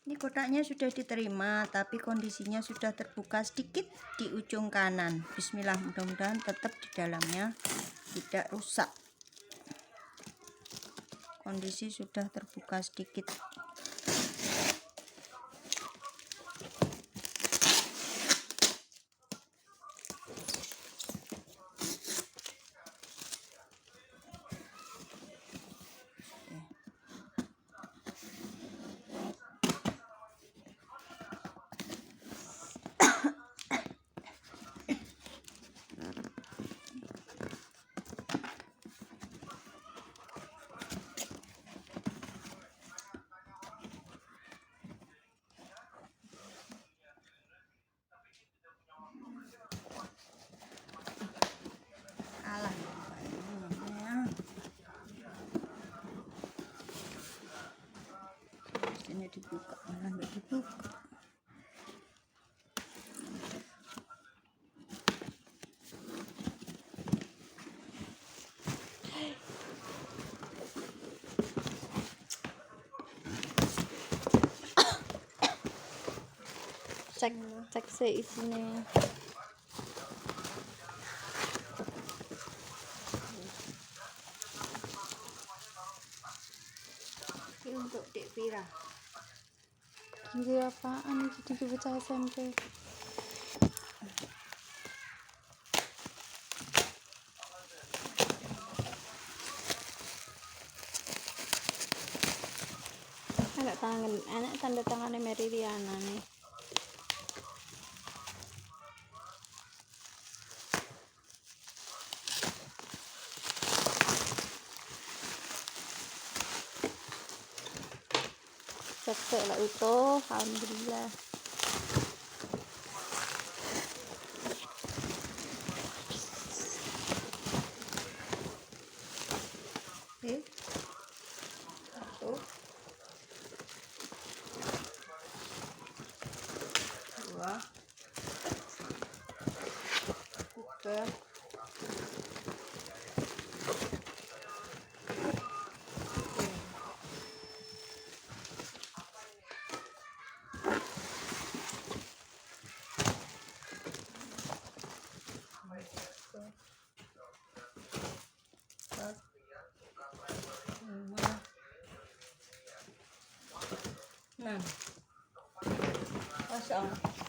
Ini kotaknya sudah diterima, tapi kondisinya sudah terbuka sedikit di ujung kanan. Bismillah, mudah-mudahan tetap di dalamnya tidak rusak. Kondisi sudah terbuka sedikit. Alah, ini dibuka, malah nggak dibuka. Cek seisinya. Ini untuk Dek Vira. Kiri apaan ini? Jadi bocah SMP. Anak tanda tangannya Mary Riana nih. Cek lah itu, alhamdulillah. Satu, dua, tiga, empat, lima, enam. Kosong.